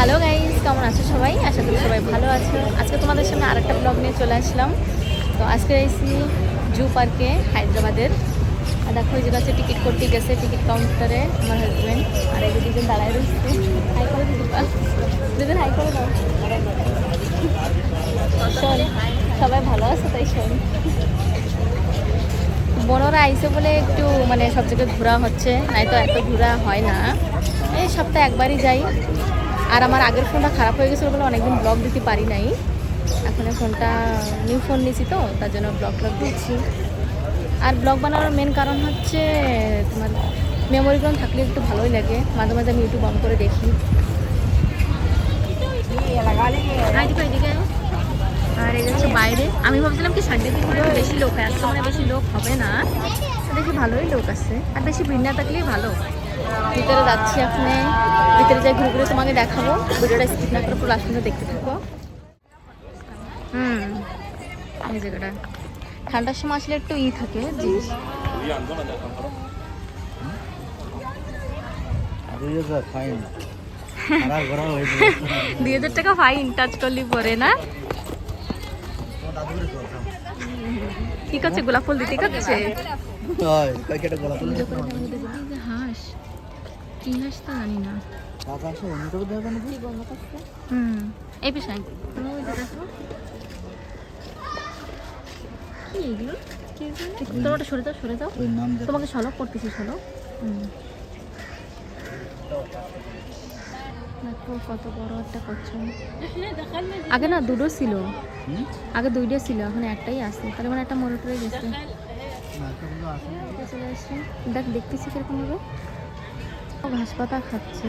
Hello guys, কেমন আছো সবাই? আশা করি সবাই ভালো আছো। আজকে তোমাদের সামনে আরেকটা ব্লগ নিয়ে চলে আসলাম। তো আজকে এসেছি জু পার্কে হায়দ্রাবাদের। আর দেখো এই জায়গা টিকিট করতে গেছে টিকিট কাউন্টারে আমার হাজব্যান্ড, আর এই দুজন দাঁড়ায় রয়েছে। হাই করে দিবা, দুজন হাই করে দাও। শোন, সবাই ভালো আছে তাই শোন। বড়রা আইসে বলে একটু মানে সব জায়গায় ঘোরা হচ্ছে, নাই তো এত ঘোরা হয় না। এই সপ্তাহে একবারই যাই। আর আমার আগের ফোনটা খারাপ হয়ে গেছিলো বলে অনেকদিন ব্লগ দিতে পারি নাই। এখন ফোনটা নিউ ফোন নিয়েছি তো তার জন্য ব্লগ দিচ্ছি। আর ব্লগ বানানোর মেন কারণ হচ্ছে তোমার মেমোরিগুলো থাকলে একটু ভালোই লাগে। মাঝে মাঝে আমি ইউটিউব অন করে দেখি। আর এই হচ্ছে বাইরে। আমি ভাবছিলাম কি সানডে দিন একটু বেশি লোক হয়, আজকে মানে বেশি লোক হবে না। দেখি ভালোই লোক আছে, আর বেশি ভিড় না থাকলেই ভালো। ভিতরে যাচ্ছি, আপনি ভিতরে যাই ঘুরে ঘুরে তোমাকে দেখাবো। ভিডিওটা স্কিপ না করে পুরো লাস্ট পর্যন্ত দেখতে থাকো। এই জায়গাটা ঠান্ডার সময় আসলে একটু থাকে জিনিস। 2000 টাকা ফাইন টাচ করলি পরে না। কি করছে? গোলাপ ফুল দিতে করছে। হাঁস কি হাঁস তো জানি না। এই পেশায় কি এগুলো? তোমরা সরে যাও, সরে যাও, তোমাকে সলভ করতেছি। সলো দেখো কত বড় একটা করছো। আগে না দুটো ছিল, আগে দুইটা ছিল, এখন একটাই আছে। তাহলে মানে একটা মরে টরে গেছে। চলে আসছে, দেখ দেখতেছি কিরকম হবে। ঘাস পাতা খাচ্ছে।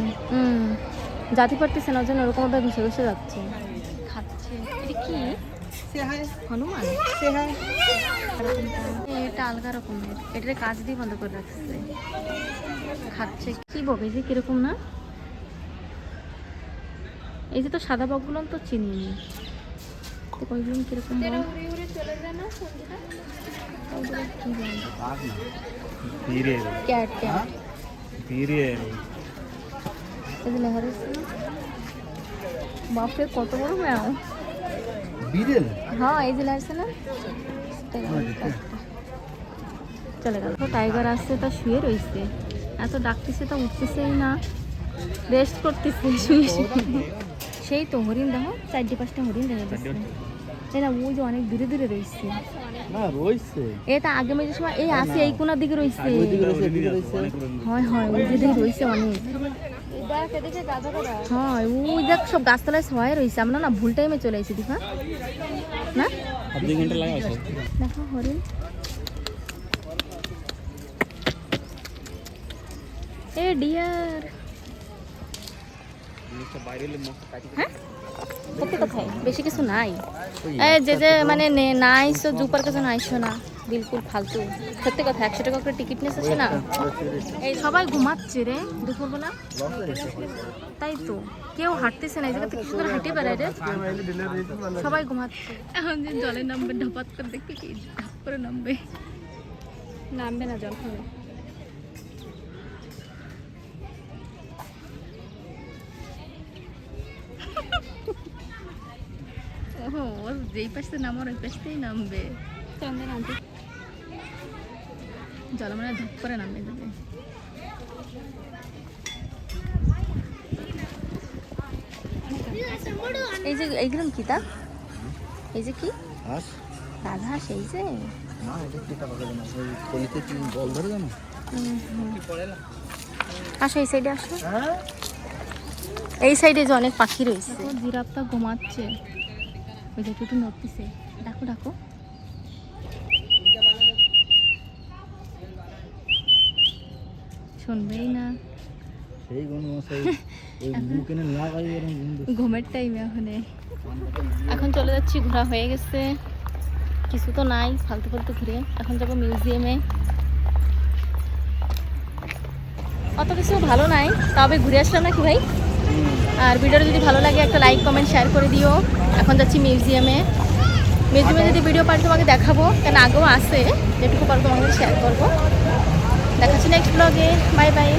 জাতি পারতেছে না, জন্য ওরকম ভাবে ঘষে ঘষে যাচ্ছে, খাচ্ছে। এটা কি? হনুমান? এটা আলগা রকমের, এটার কাজ দিয়ে বন্ধ করে রাখছে। খাচ্ছে কি বকে যে কিরকম না। এই যে তো সাদা বকগুলো তো চিনি ওইগুলো কিরকম বাপরে কত বড় ম্যাও। হ্যাঁ এই যে লাগছে না, চলে গেল। টাইগার আসছে, তা শুয়ে রয়েছে, এত ডাকতেছে তা উঠতেছেই না, রেস্ট করতেছে শুয়ে শুয়ে। সেই তো হরিণ দেখো, 4-5টা হরিণ দেখা যাচ্ছে। এই না ওই যে অনেক দূরে দূরে রয়েছে না, রয়েছে এটা আগে মেজে সময় এই আসে এই কোনার দিকে রয়েছে। হয় হয় ওই দিকে রয়েছে অনেক। হ্যাঁ ওই দেখ সব গাছতলায় সবাই রয়েছে। আমরা না ভুল টাইমে চলে এসেছি দিঘা না, 2 ঘন্টা লাগে। দেখো হরিণ। A deer. হ্যাঁ সত্যি কথাই, বেশি কিছু নাই। যে মানে নাই সো জুপার কাছে নাইছো না, বিলকুল ফালতু। সত্যি কথা, 100 টাকা করে টিকিট নিয়েছে না। এই সবাই ঘুমাচ্ছে রে দুপুরবেলা, তাই তো কেউ হাঁটতেছে না। এই জায়গাতে কি করে হাঁটে বেড়ায় রে, সবাই ঘুমাচ্ছে। এখন যে জলে নামবে ঢপাত করে, দেখবি কি ঢাপ করে নামবে না, জল খাবে। ও যেই পাশে নামার ওই পাশতেই নামবে। জল মানে ধপ করে নামবে যদি। এই যে এইগুলো কি তা, এই যে কি রাজহাঁস? এই যে আসো এই সাইডে, আসো এই সাইডে যে অনেক পাখি রয়েছে। জিরাফটা ঘুমাচ্ছে, ওই যে একটু নড়তেছে। ডাকো ডাকো, শুনবেই না। ঘুমের টাইমে এখন চলে যাচ্ছি, ঘোরা হয়ে গেছে, কিছু তো নাই, ফালতু ফালতু ঘুরে। এখন যাবো মিউজিয়ামে। অত কিছু ভালো নাই, তবে ঘুরে আসলাম নাকি ভাই। আর ভিডিওটা যদি ভালো লাগে একটা লাইক কমেন্ট শেয়ার করে দিও। এখন যাচ্ছি মিউজিয়ামে। যদি ভিডিও পারি তোমাকে দেখাবো, কেন আগেও আসে, যেটুকু পারবো তোমাকে শেয়ার করবো। দেখাচ্ছি নেক্সট ব্লগে। Bye bye.